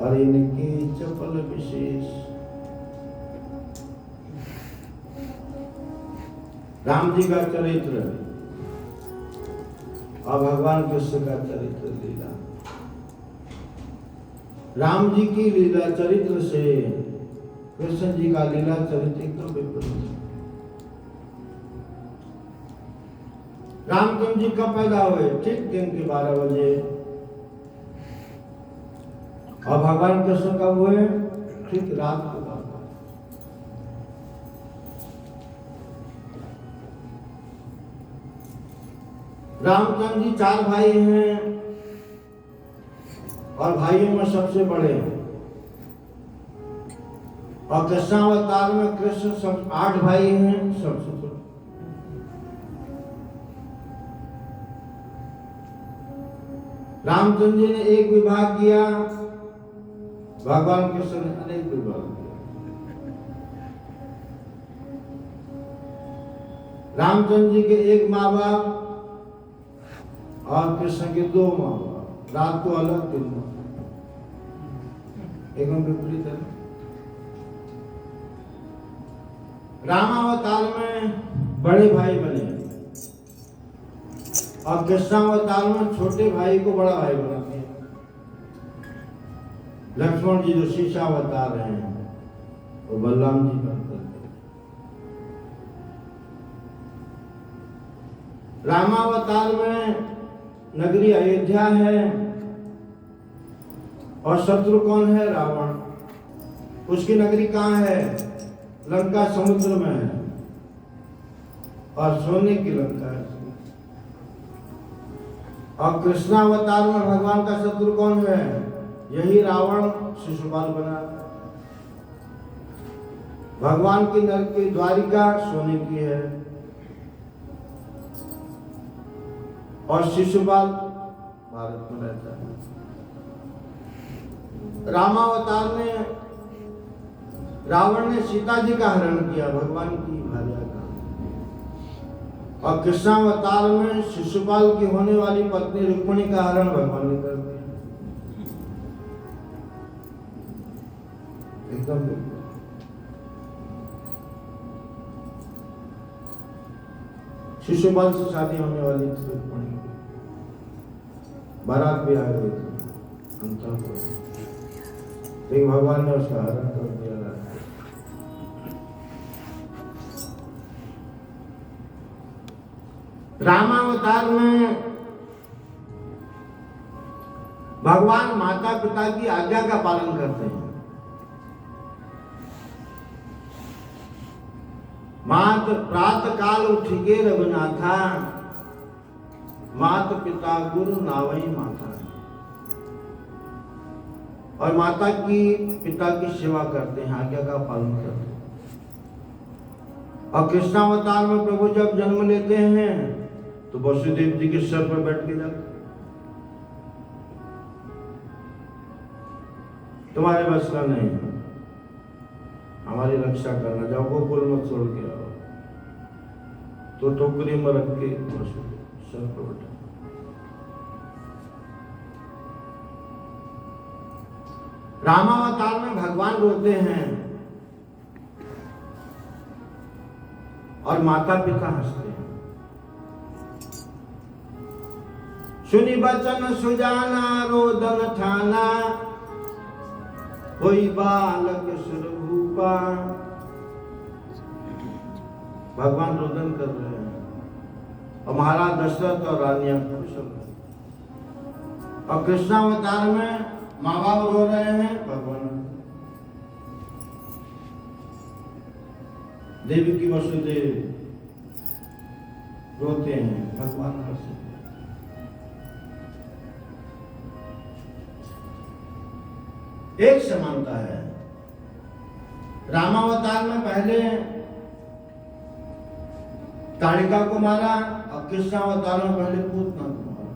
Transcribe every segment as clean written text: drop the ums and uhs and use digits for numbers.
और इनकी चपल विशेष। राम जी का चरित्र और भगवान कृष्ण का चरित्र लीला। राम जी की लीला चरित्र से कृष्ण जी का लीला चरित्र एकदम विपरीत। रामचंद्र जी कब पैदा हुए? ठीक दिन के 12 बजे। और भगवान कृष्ण कब हुए? ठीक रात को 12। रामचंद्र जी 4 भाई हैं और भाइयों में सबसे बड़े हैं। और कृष्णावतार में कृष्ण सब 8 भाई हैं, सबसे बड़े। रामचंद्र जी ने एक विवाह किया, भगवान कृष्ण ने अनेक विवाह किया। रामचंद्र जी के एक माँ बाप और कृष्ण के 2 माँ बाप, रात को अलग दिन में, एकदम विपरीत है। रामावतार में बड़े भाई बने और कृष्णावतार में छोटे भाई को बड़ा भाई बना दिया। लक्ष्मण जी जो शीशावतार हैं वो बलराम जी बनकर। रामावतार में नगरी अयोध्या है और शत्रु कौन है? रावण। उसकी नगरी कहाँ है? लंका समुद्र में है और सोने की लंका है। और कृष्णावतार में भगवान का शत्रु कौन है? यही रावण शिशुपाल बना। भगवान की नगर की द्वारिका सोने की है और शिशुपाल भारत में रहता है। रामावतार में रावण ने सीता जी का हरण किया, भगवान की भार्या का। और कृष्णावतार में शिशुपाल की होने वाली पत्नी रुक्मिणी का हरण भगवान ने कर दिया। एकदम शिशुपाल से शादी होने वाली थी रुक्मिणी की, बारात भी आ गई थी, अंतर को लेकिन भगवान ने उसका हरण कर दिया। रामावतार में भगवान माता पिता की आज्ञा का पालन करते हैं। मात प्रातः काल उठिगे रघुनाथा, मात पिता गुरु नावई माता। और माता की पिता की सेवा करते हैं, आज्ञा का पालन करते हैं। और कृष्णावतार में प्रभु जब जन्म लेते हैं तो वसुदेव जी के सर पर बैठ के जाते, तुम्हारे बस का नहीं, हमारी रक्षा करना, जाओ गोकुल मत छोड़ के आओ। तो टोकरी में रख के सर पर बैठा। रामावतार में भगवान रोते हैं और माता पिता हंसते हैं। सुनी बचन सुजाना रोदन ठाना, होई बालक सुरभूपा। भगवान रोदन कर रहे हैं और महाराज दशरथ और रानियां खुश हो गए। और कृष्णावतार में माँ बाप रो रहे हैं, भगवान देवी की वसुदेव रोते हैं, भगवान हंसते हैं। एक समानता है। रामावतार में पहले ताड़िका को मारा और कृष्णावतार में पहले पूतना को मारा।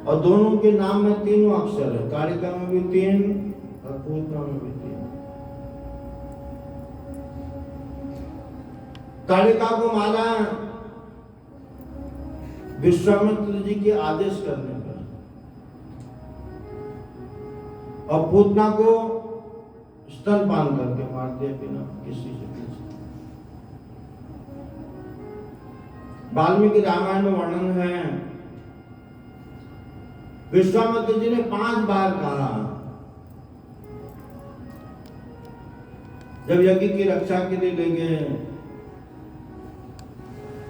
और दोनों के नाम में 3 अक्षर है, ताड़िका में भी 3 और पूतना में भी 3। ताड़िका को मारा विश्वामित्र जी के आदेश करने पर। और पूतना को स्तनपान करके मार दिया बिना किसी से पूछे। वाल्मीकि रामायण में वर्णन है, विश्वामित्र जी ने 5 बार कहा, जब यज्ञ की रक्षा के लिए ले गए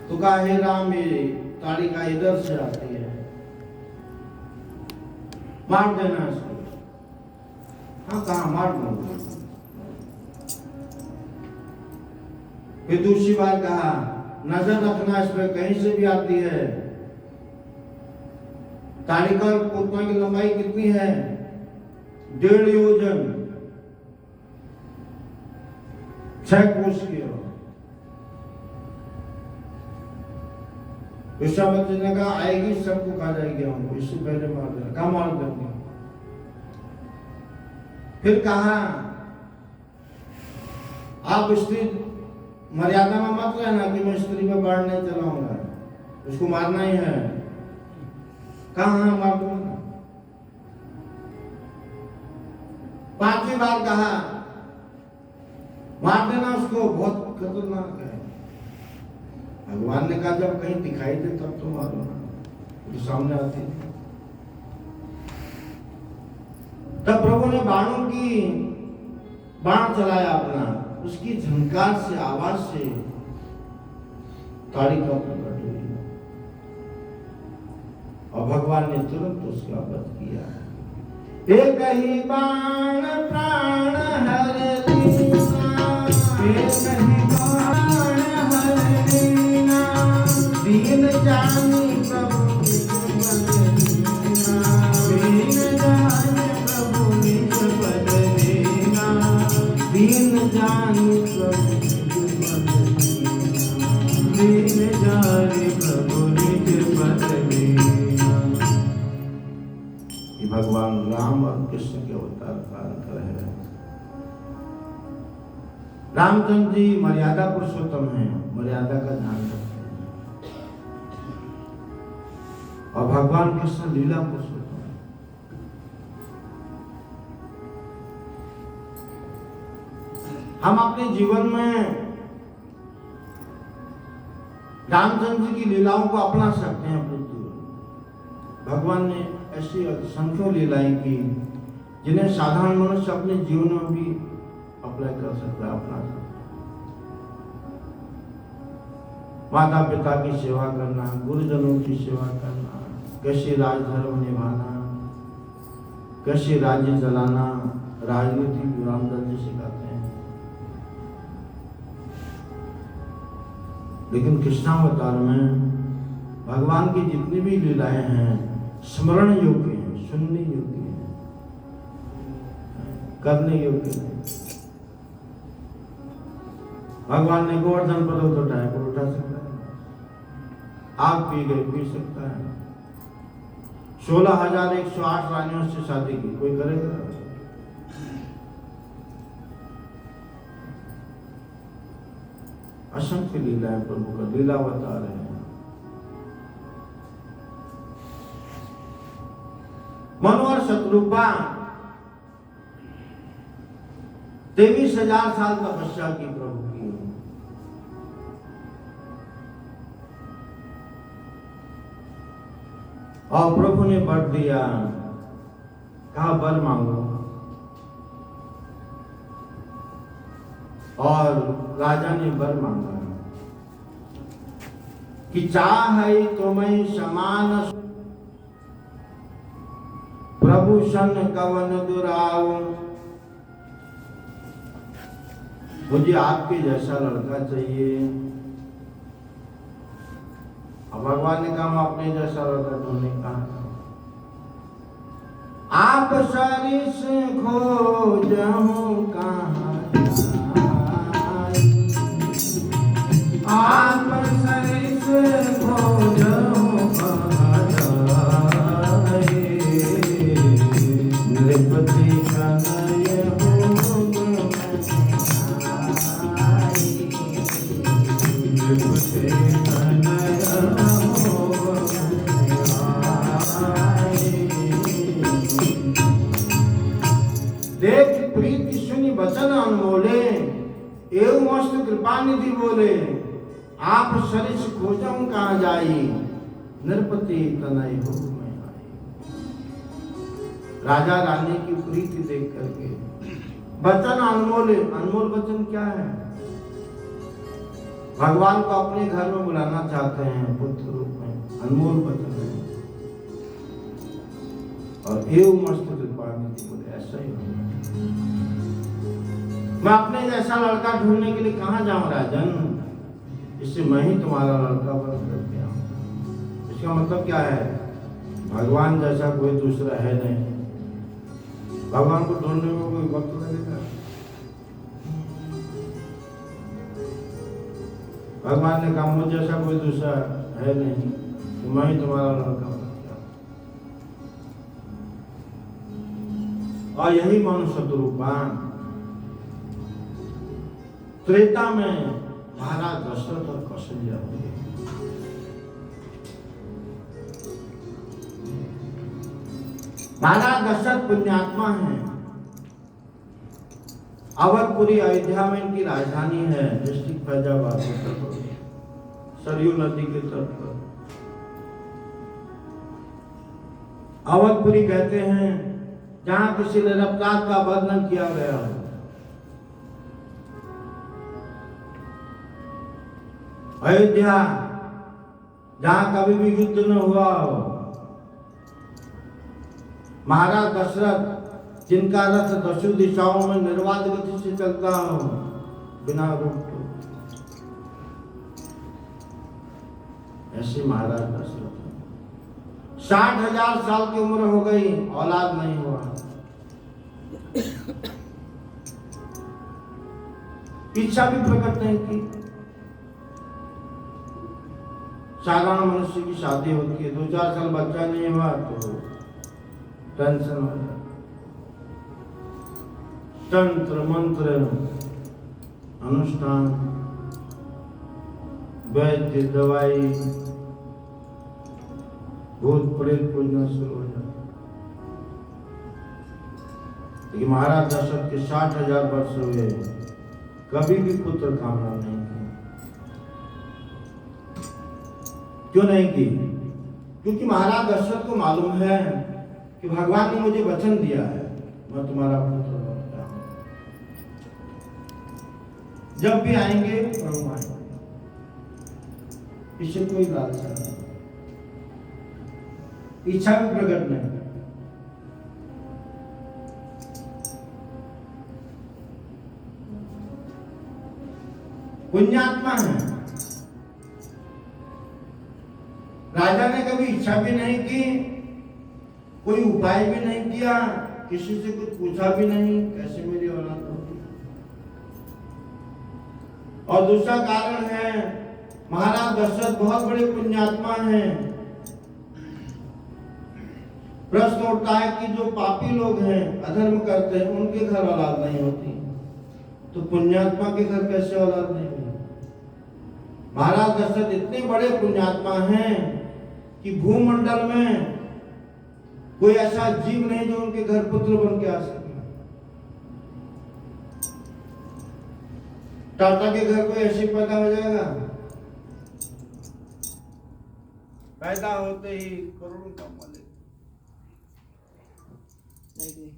तो कहा, हे राम, ये ताड़िका इधर से आती है, मार देना इसको। हाँ, कहा मार दूंगा। फिर दूसरी बार कहा, नजर रखना इस पर, कहीं से भी आती है। ताड़िका और पूतना की लंबाई कितनी है? 1.5 योजन, 6 कोस की हो। विश्वामित्र ने कहा, आएगी सबको खा जाएगी हमको, इससे पहले मार देना। कहा मार देंगे। फिर कहा, आप स्त्री मर्यादा में मत रहना कि मैं स्त्री पे बाढ़ नहीं चलाऊंगा, उसको मारना ही है। कहा मार दूंगा। 5वीं बार कहा, मार देना उसको, बहुत खतरनाक है। भगवान ने कहा, जब कहीं दिखाई दे तब तो मारो ना, तो सामने आती। तब प्रभु ने बाण चलाया अपना, उसकी झंकार से, आवाज से ताड़िका प्रकट हुई और भगवान ने तुरंत उसका वध किया। एक ही बाण प्राण हर लीना, एक ही बाण हर लीना, दीन जानी प्रभु निज पद लीना, दीन जानी प्रभु निज पद लीना, दीन जानी प्रभु निज पद लीना, दीन जानी प्रभु निज पद लीना। ये भगवान राम और कृष्ण के अवतार का अंतर है। रामचंद्र जी मर्यादा पुरुषोत्तम हैं, मर्यादा का ध्यान रखते हैं, और भगवान कृष्ण लीला पुरुषोत्तम है। हम अपने जीवन में रामचंद्र जी की लीलाओं को अपना सकते हैं अपने जीवन में। भगवान ने ऐसी असंख्यों लीलाएं की जिन्हें साधारण मनुष्य अपने जीवन में भी अप्लाई कर सकता है, अपना सकता है। माता पिता की सेवा करना, गुरुजनों की सेवा करना, कैसे राजधर्म निभाना, कैसे राज्य चलाना, राजनीति भी रामचंद्र जी सिखाते हैं। लेकिन कृष्णावतार में भगवान की जितनी भी लीलाएं हैं स्मरण योग्य हैं, सुनने योग्य हैं, करने योग्य हैं। भगवान ने गोवर्धन पर्वत उठाया, कोई उठा सकता है? आग पी गए, पी सकता है? 16,108 रानियों से शादी की, कोई करेगा? असंख्य लीला है प्रभु का, लीला बता रहे हैं। मनु और शत्रुपा 23,000 साल तपस्या की प्रभु की, और प्रभु ने वर दिया, कहा वर मांगो, और राजा ने वर मांगा कि चाहे तुम्हें समान प्रभु सन कवन दुराव, मुझे आपके जैसा लड़का चाहिए। अब भगवान ने कहा, अपने जैसा लड़का ढूंढने कहा, आप सरिस खोजहूं कहाँ, आप सरिस खोजहूं कहाँ जाए, नृपति कनय हो नृपति कनय हो। देख प्रीति सुनि वचन अनमोले, एवं मस्त कृपा निधि बोले, आप सरिस खोजम कहाँ जाई, नरपति तनय हो मैं आई। राजा रानी की प्रीति देख करके वचन अनमोले, अनमोल वचन क्या है? भगवान को अपने घर में बुलाना चाहते हैं पुत्र रूप में, अनमोल वचन है। और एवं मस्त कृपा निधि बोले, ऐसा ही होगा। मैं अपने जैसा लड़का ढूंढने के लिए कहाँ जाऊं राजन, इससे मैं ही तुम्हारा लड़का बन करके आऊं। इसका मतलब क्या है? भगवान जैसा कोई दूसरा है नहीं। भगवान को ढूंढने में कोई वक्त लगेगा? भगवान ने कहा मुझ जैसा कोई दूसरा है नहीं, तो मैं ही तुम्हारा लड़का बन करके आऊं। और यही मनुष्य रूपान त्रेता में महाराज दशरथ और कौशल्या हुए। महाराज दशरथ पुण्यात्मा है। अवधपुरी अयोध्या में इनकी राजधानी है, डिस्ट्रिक्ट फैजाबाद, सरयू नदी के तट पर। अवधपुरी कहते हैं जहां किसी निरपराध का वर्णन किया गया हो। अयोध्या जहां कभी भी युद्ध न हुआ हो। महाराज दशरथ जिनका रथ दसों दिशाओं में निर्वाध गति से चलता हो, बिना रोक टोक। ऐसे महाराज दशरथ 60,000 साल की उम्र हो गई, औलाद नहीं हुआ। इच्छा भी प्रकट नहीं की। साधारण मनुष्य की शादी होती है, 2-4 साल बच्चा नहीं हुआ तो टेंशन हो जाता। तंत्र मंत्र अनुष्ठान, वैद्य दवाई, भूत प्रेत पूजना शुरू हो जाता। लेकिन महाराज दशरथ के 60,000 वर्ष हुए, कभी भी पुत्र कामना नहीं की। क्यों नहीं की? क्योंकि महाराज दशरथ को मालूम है कि भगवान ने मुझे वचन दिया है, मैं तुम्हारा पुत्र बनूंगा। जब भी आएंगे प्रभु आएंगे, इससे कोई लालसा नहीं, इच्छा भी प्रकट नहीं। पुण्यात्मा है। राजा ने कभी इच्छा भी नहीं की, कोई उपाय भी नहीं किया, किसी से कुछ पूछा भी नहीं कैसे मेरी औलाद होगी। और दूसरा कारण है, महाराज दशरथ बहुत बड़े पुण्यात्मा हैं। प्रश्न उठता है कि जो पापी लोग हैं, अधर्म करते हैं, उनके घर औलाद नहीं होती, तो पुण्यात्मा के घर कैसे औलाद नहीं हुई? महाराज दशरथ इतने बड़े पुण्यात्मा हैं कि भूमंडल में कोई ऐसा जीव नहीं जो उनके घर पुत्र बन के आ सके। टाटा के घर कोई ऐसे पैदा हो जाएगा? पैदा होते ही करोड़ों का मालिक नहीं।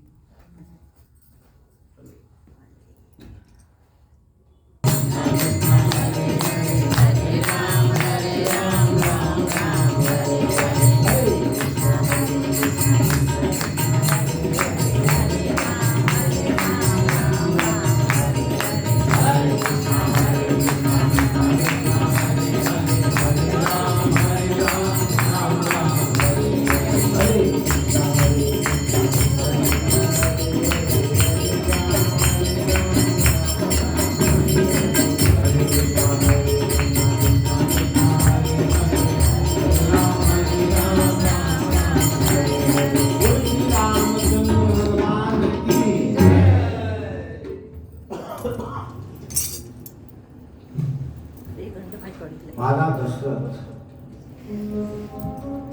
महाराज दशरथ,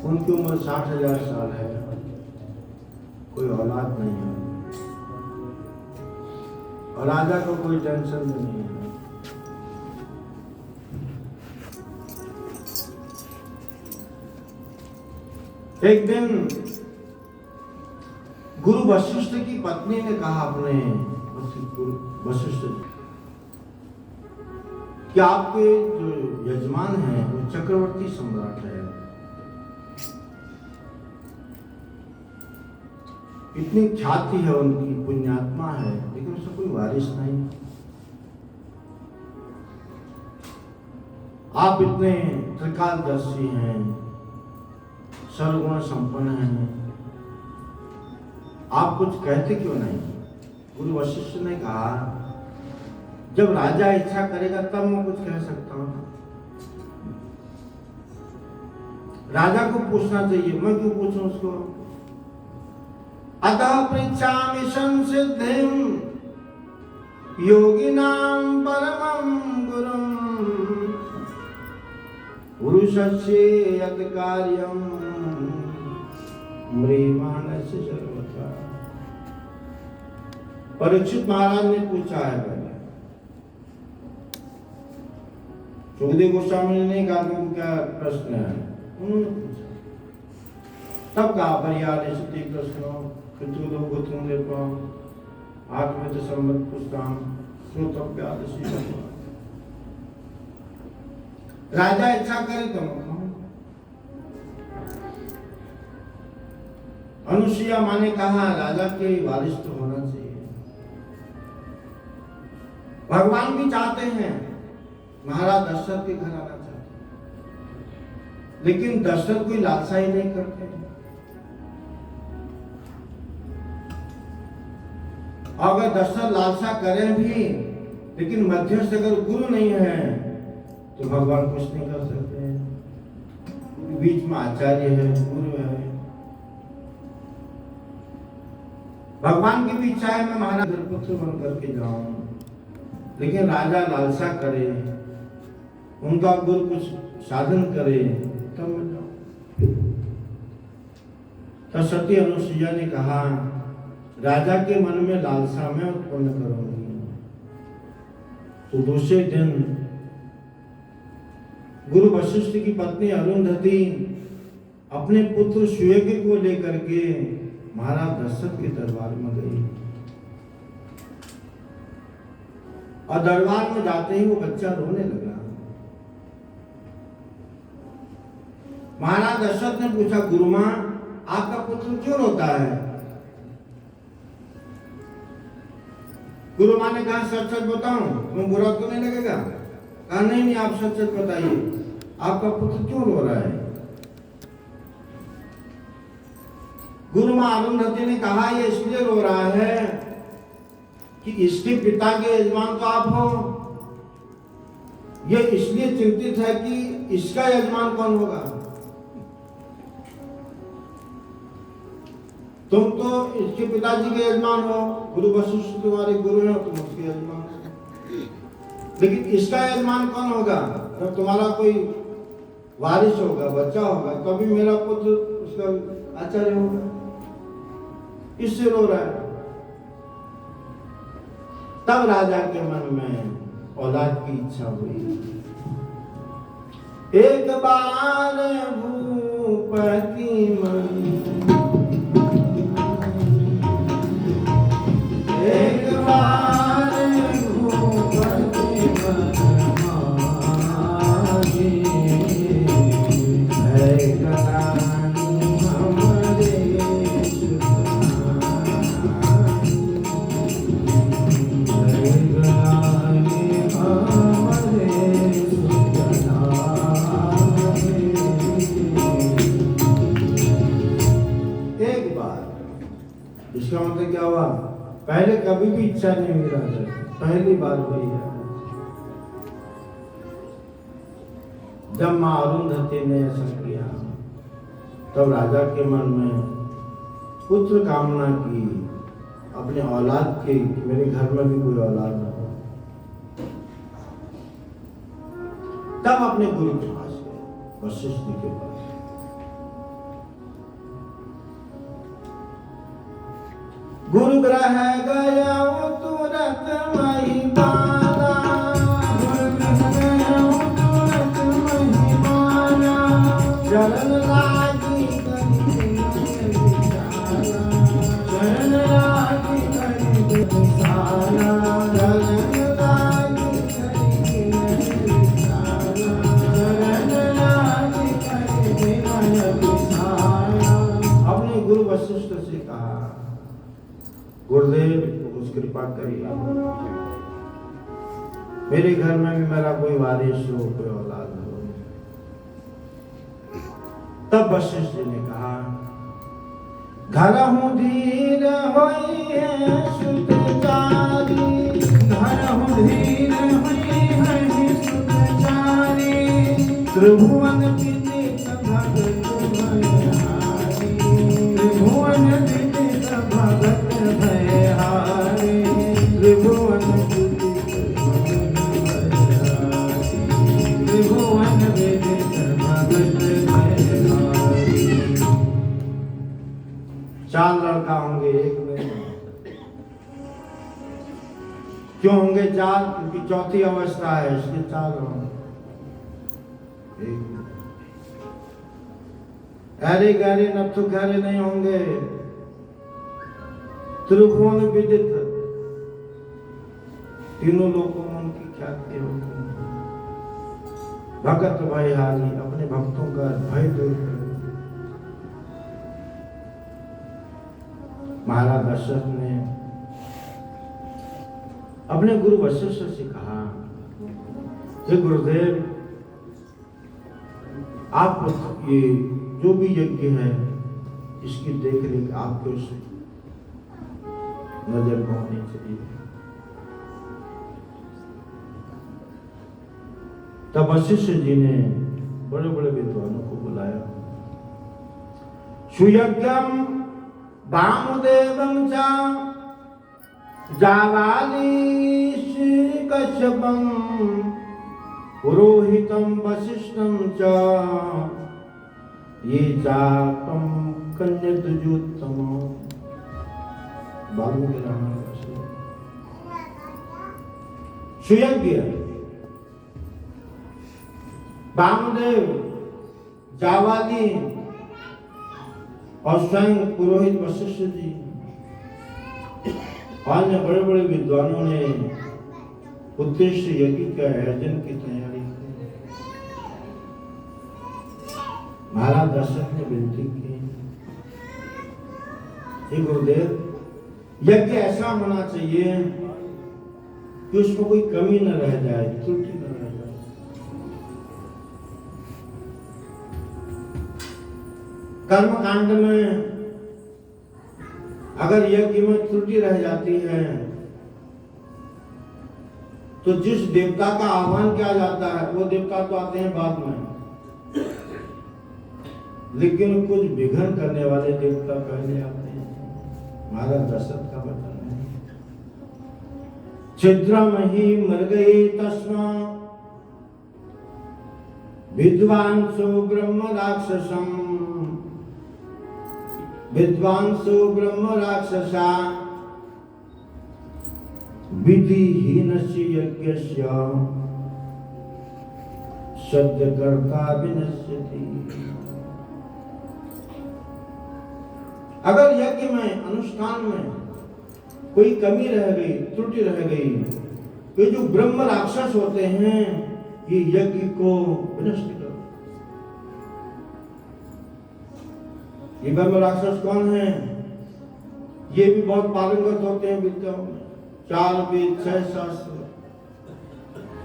उनकी उम्र 60,000 साल है, कोई औलाद नहीं है। और राजा को कोई टेंशन नहीं है। एक दिन गुरु वशिष्ठ की पत्नी ने कहा अपने वशिष्ठ कि आपके जो यजमान हैं वो चक्रवर्ती सम्राट है, इतनी ख्याति है उनकी, पुण्यात्मा है, लेकिन उसका कोई वारिस नहीं। आप इतने त्रिकालदर्शी हैं, सर्वगुण संपन्न हैं, आप कुछ कहते क्यों नहीं? गुरु वशिष्ठ ने कहा जब राजा इच्छा करेगा तब मैं कुछ कह सकता हूं। राजा को पूछना चाहिए, मैं क्यों पूछूं उसको? अतः पृच्छामि संसिद्धिं योगिनां परमं गुरुं पुरुषस्य यत् कार्यं म्रियमाणस्य सर्वथा। परीक्षित महाराज ने पूछा है पहले, सुखदेव गोस्वामी ने नहीं कहा कि क्या प्रश्न है, उन्होंने पूछा। तब कहा परियाले सती प्रश्नो पितृदो गोत्रं देवं आत्मत सम्मत पुष्टां श्रोतव्यादसी। राजा इच्छा करे तो अनुसुईया माँ ने कहा राजा के वारिस तो होना चाहिए। भगवान भी चाहते हैं, महाराज दशरथ के घर आना चाहते हैं, लेकिन दशरथ कोई लालसा ही नहीं करते। अगर दशरथ लालसा करें भी, लेकिन मध्यस्थ अगर गुरु नहीं है तो भगवान कुछ नहीं कर सकते हैं। बीच में आचार्य है, गुरु है। भगवान की भी इच्छा है मैं महाराज पुत्र बन करके जाऊं, लेकिन राजा लालसा करे, उनका गुरु कुछ साधन करे तब मैं जाऊं। तब सती अनुसुईया ने कहा राजा के मन में लालसा मैं उत्पन्न करूंगी। तो दूसरे दिन गुरु वशिष्ठ की पत्नी अरुंधति अपने पुत्र सुयोग को लेकर के महाराज दशरथ के दरबार में गई, और दरबार में जाते ही वो बच्चा रोने लगा। महाराज दशरथ ने पूछा गुरु मां आपका पुत्र क्यों रोता है? गुरु मां ने कहा सच सच बताऊं, तुम्हें बुरा तो नहीं लगेगा? कहा नहीं नहीं आप सच सच बताइए, आपका पुत्र क्यों रो रहा है? गुरु मां अरुंधति ने कहा ये इसलिए रो रहा है कि इसके पिता के यजमान तो आप हो। ये इसलिए चिंतित है कि इसका यजमान कौन होगा। तुम तो इसके पिताजी के यजमान हो, गुरु वशिष्ठ तुम्हारे गुरु हैं, तुम उसके यजमान हो, लेकिन इसका यजमान कौन होगा? जब तुम्हारा कोई वारिस होगा, बच्चा होगा, तभी मेरा पुत्र उसका आचार्य होगा। इससे रो रहा है। तब राजा के मन में औलाद की इच्छा हुई। एक बार भूपति मन, एक बार भूपति मन मांगे, है कदानी हमरे इसका मतलब क्या हुआ? पहले कभी भी इच्छा नहीं हुई राजा, पहली बार हुई है। जब मां अरुंधति ने ऐसा किया तब राजा के मन में पुत्र कामना की, अपने औलाद की, मेरे घर में भी कोई औलाद ना हो। तब अपने गुरु के पास गए, वशिष्ठ के पास। गुरु ग्रह गया तुरंत वशिष्ठ से कहा, गुरुदेव कुछ कृपा करिए, मेरे घर में भी मेरा कोई वारिस हो, कोई औलाद हो। तब वशिष्ठ जी ने कहा, घर हूँ धीर होई है सुत चारी, घर हूँ धीर होई है सुत चारी, त्रिभुवन विदित भगत भयहारी, त्रिभुवन विदित भगत भयहारी, त्रिभुवन विदित भगत भयहारी, त्रिभुवन विदित भगत भयहारी। चार लड़का होंगे एक में, क्यों होंगे चार? क्योंकि चौथी अवस्था है, इसके चार होंगे। ऐरे गहरे नथु गहरे नहीं होंगे, त्रिभुवन विदित, तीनों लोगों में उनकी ख्याति होगी। भगत भयहारी, अपने भक्तों का भय दूर कर। महाराज दशरथ ने अपने गुरु वशिष्ठ से कहा, हे गुरुदेव, आप ये जो भी यज्ञ है इसकी देख रेख आपको नजर में होनी चाहिए। तब वशिष्ठ जी ने बड़े बड़े विद्वानों को बुलाया। सुयज्ञम वामदेवं च जावाली कश्यपं पुरोहितं वसिष्ठं च ये चापं कन्यतुजोत्तमं। वाल्मीकि रामायण का सुयज्ञ वामदेव, जावाली और स्वयं पुरोहित वशिष्ठ जी, अन्य बड़े बड़े विद्वानों ने उद्देश्य यज्ञ के आयोजन की तैयारी की। महाराज दशरथ ने विनती की, हे गुरुदेव, यज्ञ ऐसा होना चाहिए कि उसमें कोई कमी न रह जाए, त्रुटि न रह जाए। कर्म कांड में अगर यज्ञ में त्रुटि रह जाती है तो जिस देवता का आह्वान किया जाता है वो देवता तो आते हैं बाद में, लेकिन कुछ विघ्न करने वाले देवता पहले आते हैं। महाराज दशरथ का वचन है, छिद्रम ही मर गई तस्मा विद्वांसो ब्रह्म राक्षसम, विद्वांसो ब्रह्म राक्षसा विधिहीनस्य यज्ञस्य सद्यकर्ता विनश्यति। अगर यज्ञ में, अनुष्ठान में कोई कमी रह गई, त्रुटि रह गई, ये जो ब्रह्म राक्षस होते हैं ये यज्ञ को विनष्ट कर। ये ब्रह्म राक्षस कौन है? ये भी बहुत पारंगत होते हैं विद्याओं में, 4 वेद 6 शास्त्र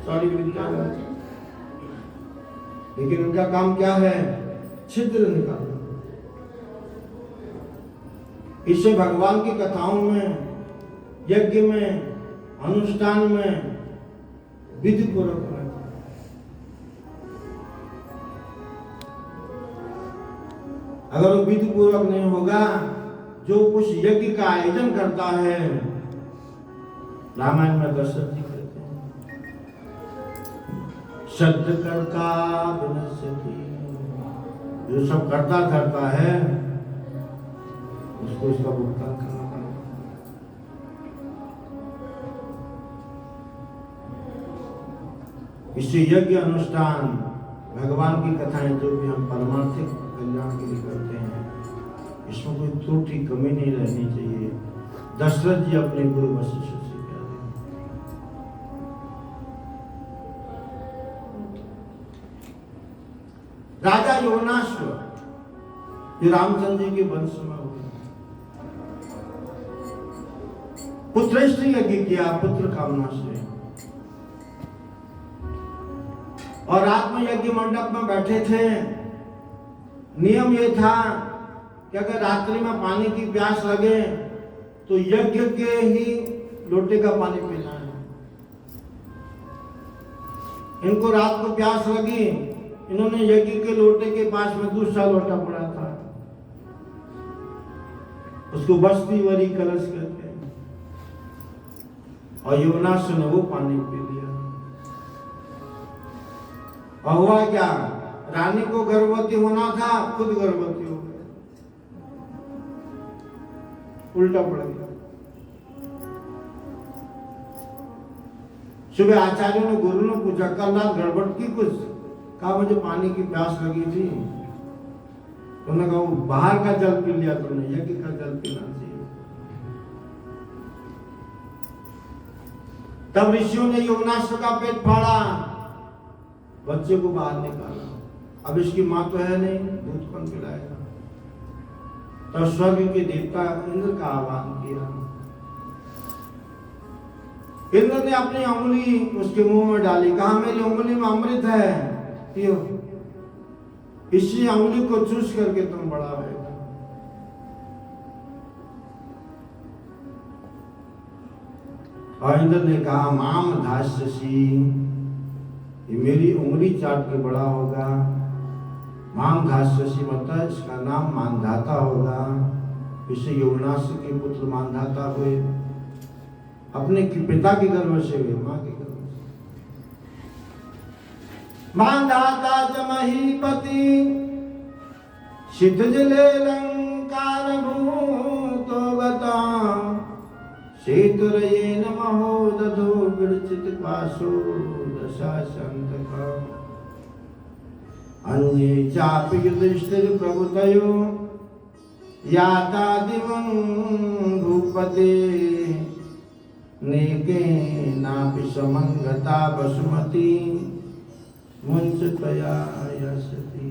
सारी विद्या, लेकिन उनका काम क्या है? छिद्र निकालना। इससे भगवान की कथाओं में, यज्ञ में, अनुष्ठान में विधि पूर्वक होना चाहिए। अगर वो विधि पूर्वक नहीं होगा, जो उस यज्ञ का आयोजन करता है, रामायण में दशरथ जी कहते हैं, सद्यकर्ता विनश्यति। जो सब करता धरता है उसको इसका भुगतान करना पड़ेगा। इससे यज्ञ, अनुष्ठान, भगवान की कथाएं जो भी हम परमार्थिक कल्याण के लिए करते हैं, इसमें कोई त्रुटि कमी नहीं रहनी चाहिए। दशरथ जी अपने गुरु वशिष्ठ से कह रहे हैं। राजा योनाश्व जो रामचंद्र जी के वंश में हुए, पुत्रेष्ठ यज्ञ किया पुत्र कामना से। और रात में यज्ञ मंडप में बैठे थे। नियम ये था कि अगर रात्रि में पानी की प्यास लगे तो यज्ञ के ही लोटे का पानी पीना है। इनको रात को प्यास लगी, इन्होंने यज्ञ के लोटे के पास में दूसरा लोटा पड़ा था, उसको बस्ती वरी कलश करके, और योनास ने वो पानी पी लिया। और हुआ क्या, रानी को गर्भवती होना था, खुद गर्भवती हो गई, उल्टा पड़ गया। सुबह आचार्यों ने गुरु ने पूछा, कल रात गड़बड़ की कुछ? कहा मुझे पानी की प्यास लगी थी। उन्होंने कहा बाहर का जल पी लिया तुमने, यज्ञ का जल पीना चाहिए। तब ऋषियों ने योगनाश्व का पेट फाड़ा, बच्चे को बाहर निकाला। अब इसकी मां तो है नहीं, दूध कौन पिलाएगा? तब स्वर्ग के देवता इंद्र का आह्वान किया। इंद्र ने अपनी उंगली उसके मुंह में डाली, कहा मेरी उंगली में अमृत है, पियो। इसी उंगली को चूस करके तुम बड़ा होगा। और इंद्र ने कहा माम धास्यसी, ये मेरी उंगली चाट के बड़ा होगा। माम धास्यसी मतलब इसका नाम मानधाता होगा। इसे योगनाश के पुत्र मानधाता हुए, अपने पिता के गर्भ से हुए, मां के गर्भ से। मानधाता जमहीपति क्षितिजले लंकार भूतो गता, सेतुरयेन महोदधो विरचित पाशो दशाशंतका। अन्ये चापि युधिष्ठिर प्रभुतयो याता दिवं भूपते, नेके नापि समंगता वसुमती मुंचतया यशति।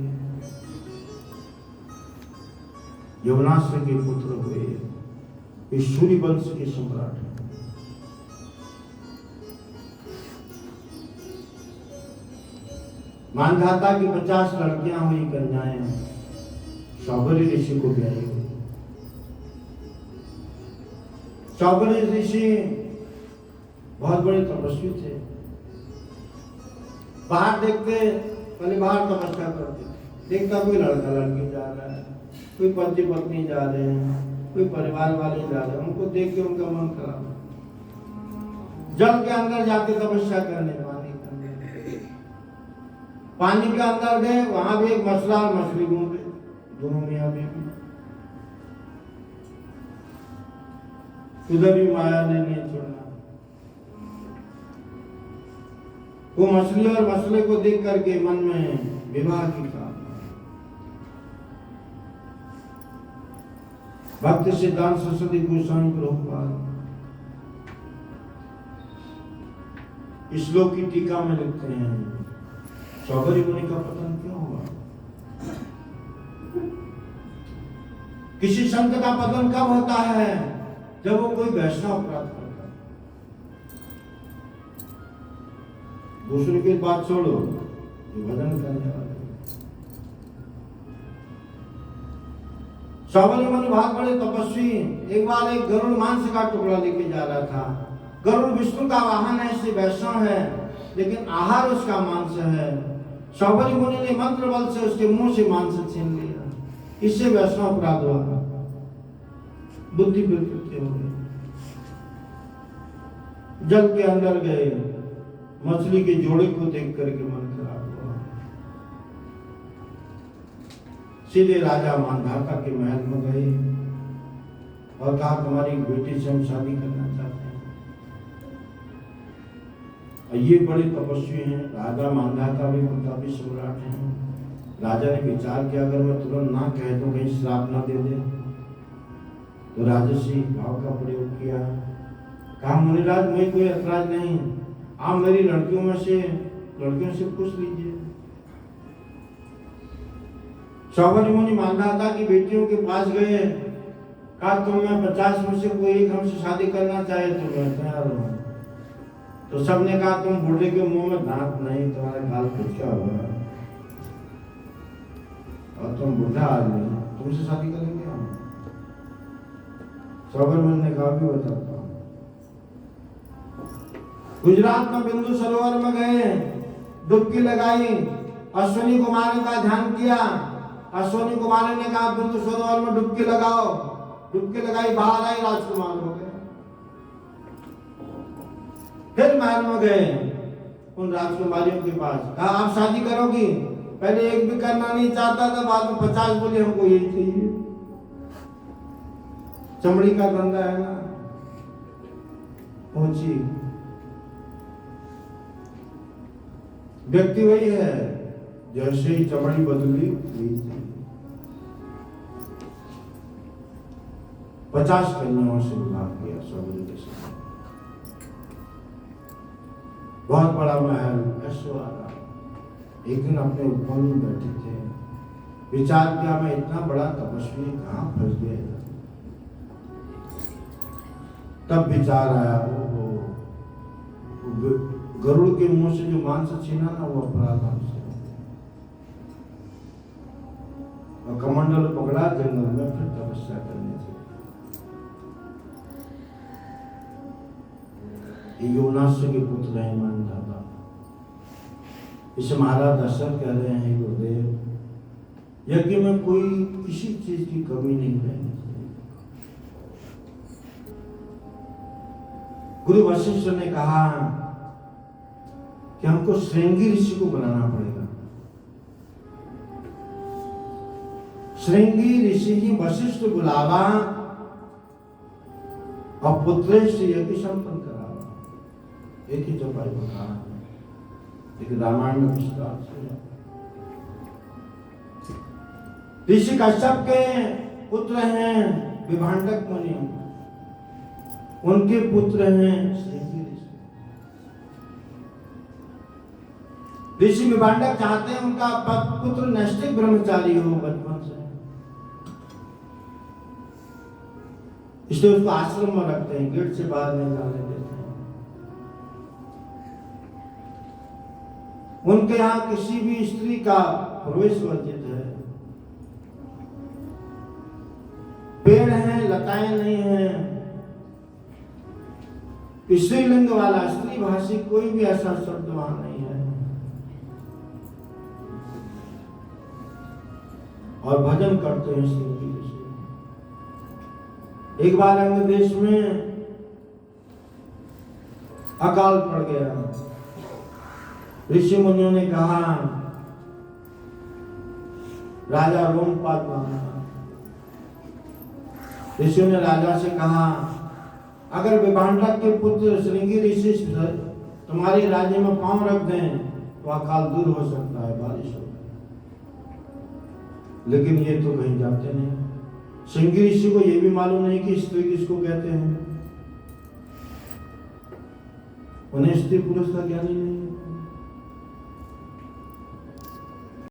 यवनाश्व के पुत्र हुए, इस सूर्य वंश के सम्राट हैं। मानधाता की 50 लड़कियां हुई, कन्याएं शौबरी ऋषि को ब्याही हुई। शौबरी ऋषि बहुत बड़े तपस्वी थे। बाहर देखते, पहले बाहर तपस्या करते, देखता कोई लड़का लड़की जा रहा है, कोई पति पत्नी जा रहे हैं, कोई परिवार वाले जा रहे हैं, उनको देख के उनका मन खराब। जल के अंदर जाके तपस्या करने, पानी के अंदर गए, वहां भी एक मछला और मछली घूम गए, दोनों मियां बीवी। उधर भी माया ने नहीं छोड़ना। वो मछली और मछले को देख करके मन में विवाह की कामना। भक्त सिद्धांत सरस्वती गोस्वामी प्रभुपाद इस श्लोक की टीका में लिखते हैं, शौबरी मुनि का पतन क्यों हुआ? किसी संत का पतन कब होता है? जब वो कोई वैष्णव अपराध करता है। दूसरे की बात छोड़ो, ये भजन करने वाले। शौबरी मुनि बहुत बड़े तपस्वी। एक बार एक गरुड़ मांस का टुकड़ा लेके जा रहा था। गरुड़ विष्णु का वाहन है, इसलिए वैष्णव है, लेकिन आहार उसका मांस है। शौबरी मुनि ने मंत्र बल से उसके मुंह से मांस छीन लिया, इससे वैष्णव अपराध हुआ, बुद्धि विकृति हो गई। जल के अंदर गए, मछली के जोड़े को देख करके मन खराब हुआ। सीधे राजा मानधाता के महल में गए और कहा तुम्हारी बेटी से हम शादी करना चाहते हैं। ये बड़े तपस्वी हैं, राजा मानधाता भी प्रतापी सम्राट हैं। राजा ने विचार किया अगर मैं तुरंत ना कह दूं कहीं श्राप ना दे दे, तो राजसी भाव का प्रयोग किया। कहा मुनिराज मैं कोई ऐतराज नहीं, आप मेरी लड़कियों से पूछ लीजिए। शौबरी मुनि मानधाता की बेटियों के पास गए, कहा तुम में 50 में से कोई एक हमसे शादी करना चाहे तो मैं तैयार हूँ। तो सबने कहा तुम बूढ़े के मुंह में दांत नहीं, तुम्हारा गाल कुछ क्या होगा, और तुम बूढ़ा आदमी, तुमसे शादी करेंगे हम। साबरमती ने कहा भी बताता हूँ। गुजरात में बिंदु सरोवर में गए, डुबकी लगाई, अश्विनी कुमार का ध्यान किया। अश्विनी कुमार ने कहा बिंदु सरोवर में डुबकी लगाओ, डुबकी लगाई, बाहर आई, राजकुमार हो गए। फिर महल में गए उन राजकुमारियों के पास, कहा आप शादी करोगी? पहले एक भी करना नहीं चाहता था, बाद में 50 बोले हमको यही चाहिए। चमड़ी का धंधा है ना। पहुंची, व्यक्ति वही है, जैसे ही चमड़ी बदली 50 कन्याओं से विवाह किया सबरी के साथ। बहुत बड़ा महल, ऐश्वर्य। एक दिन अपने उपवन में बैठे थे, विचार किया मैं इतना बड़ा तपस्वी कहाँ फंस गया। तब विचार आया, वो गरुड़ के मुंह से जो मांस छीना ना, वो अपराध हमसे। और कमंडल पकड़ा, जंगल में फिर तपस्या करने से। योनास के पुत्र हैं मान दादा। इसे महाराज दशरथ कह रहे हैं, गुरुदेव यज्ञ में कोई किसी चीज की कमी नहीं रहनी चाहिए। गुरु वशिष्ठ ने कहा कि हमको श्रृंगी ऋषि को बनाना पड़ेगा। श्रृंगी ऋषि ही वशिष्ठ बुलावा और पुत्रेष्ठ यज्ञ संपन्न करावा। एक ही चौपाई में कहा, एक रामायण में विस्तार से। ऋषि कश्यप के पुत्र हैं विभांडक मुनि, उनके पुत्र हैं श्रृंगी ऋषि। ऋषि विभांडक चाहते हैं उनका पुत्र नैष्ठिक ब्रह्मचारी हो बचपन से, इसलिए उसको आश्रम में रखते हैं, गेट से बाहर नहीं जाने देते हैं। उनके यहाँ किसी भी स्त्री का प्रवेश वर्जित है। पेड़ हैं, लताएं नहीं हैं। स्त्रीलिंग वाला, स्त्री भाषी कोई भी ऐसा शब्द वहां नहीं है। और भजन करते हैं श्रृंगी ऋषि। एक बार अंग देश में अकाल पड़ गया। ऋषि मुनियों ने कहा राजा रोमपाद मांगा। ऋषियों ने राजा से कहा अगर विभांडक के पुत्र श्रृंगी ऋषि तुम्हारे राज्य में पांव रख दें तो अकाल दूर हो सकता है, बारिश हो। लेकिन ये तो कहीं जाते नहीं। श्रृंगी ऋषि को यह भी मालूम नहीं कि स्त्री किसको कहते हैं। उन्हें स्त्री पुरुष का ज्ञान ही नहीं है।